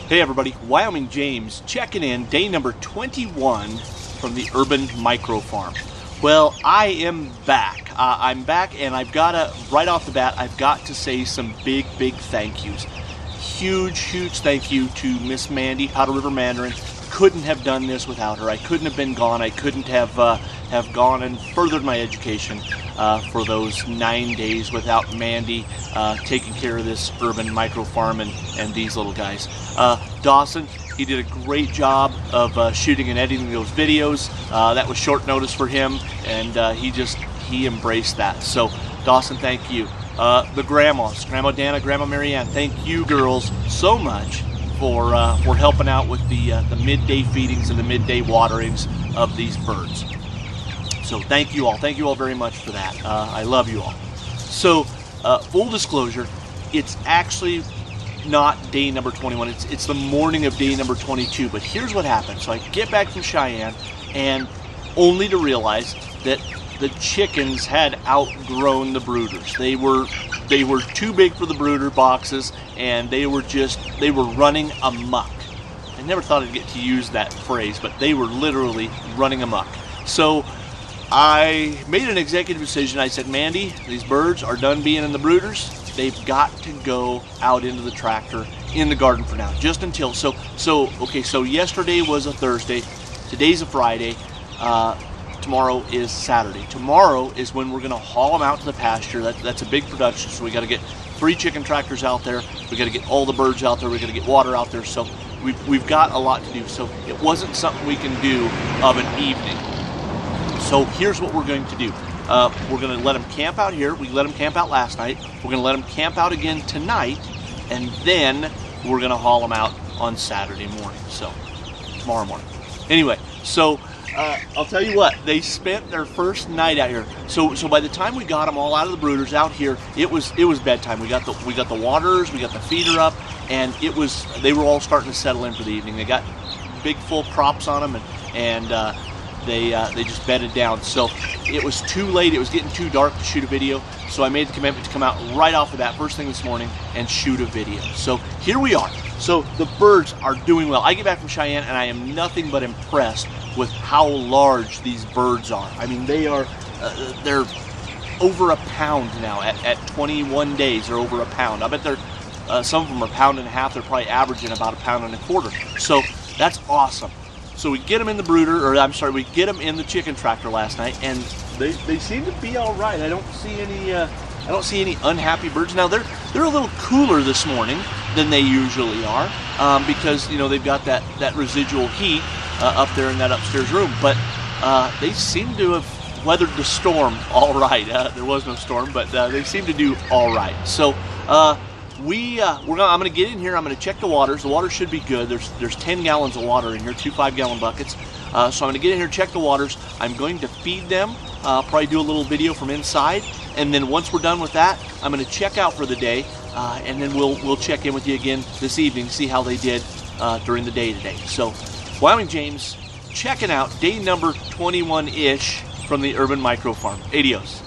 Hey everybody, Wyoming James checking in, day number 21 from the Urban Micro Farm. Well, I am back. I'm back, and I've got to, right off the bat, I've got to say some big thank yous. Huge thank you to Miss Mandy, Powder River Mandarin. Couldn't have done this without her. I couldn't have been gone. I couldn't have gone and furthered my education for those 9 days without Mandy taking care of this urban micro farm and these little guys. Dawson, he did a great job of shooting and editing those videos. That was short notice for him, and he embraced that. So Dawson, thank you. The grandmas, Grandma Dana, Grandma Marianne, thank you girls so much for helping out with the midday feedings and the midday waterings of these birds. So thank you all very much for that. I love you all. So full disclosure, it's actually not day number 21. It's the morning of day number 22. But here's what happened. So I get back from Cheyenne, and only to realize that the chickens had outgrown the brooders. They were too big for the brooder boxes, and they were running amok. I never thought I'd get to use that phrase, but they were literally running amok. So I made an executive decision. I said, Mandy, these birds are done being in the brooders. They've got to go out into the tractor in the garden for now, just until. So yesterday was a Thursday. Today's a Friday. Tomorrow is Saturday. Tomorrow is when we're going to haul them out to the pasture. That's a big production, so we got to get 3 chicken tractors out there. We got to get all the birds out there. We got to get water out there. So we've got a lot to do. So it wasn't something we can do of an evening. So here's what we're going to do. We're going to let them camp out here. We let them camp out last night. We're going to let them camp out again tonight, and then we're going to haul them out on Saturday morning. So tomorrow morning. Anyway, so I'll tell you what, they spent their first night out here. So by the time we got them all out of the brooders out here, it was bedtime. We got the waterers, we got the feeder up, and they were all starting to settle in for the evening. They got big full props on them, and they just bedded down. So it was too late. It was getting too dark to shoot a video. So I made the commitment to come out right off of that first thing this morning and shoot a video. So here we are. So the birds are doing well. I get back from Cheyenne, and I am nothing but impressed with how large these birds are. I mean, they're over a pound now. At 21 days, they're over a pound. I bet some of them are 1.5 pounds. They're probably averaging about 1.25 pounds. So that's awesome. So we get them in the brooder, we get them in the chicken tractor last night, and they seem to be all right. I don't see any unhappy birds. Now they're a little cooler this morning than they usually are, because they've got that residual heat up there in that upstairs room. But they seem to have weathered the storm all right. There was no storm, but they seem to do all right. So I'm going to get in here. I'm going to check the waters. The water should be good. There's 10 gallons of water in here, 2 5-gallon buckets. So I'm going to get in here, check the waters. I'm going to feed them. Probably do a little video from inside, and then once we're done with that, I'm going to check out for the day, and then we'll check in with you again this evening, see how they did during the day today. So, Wyoming James checking out day number 21-ish from the Urban Micro Farm. Adios.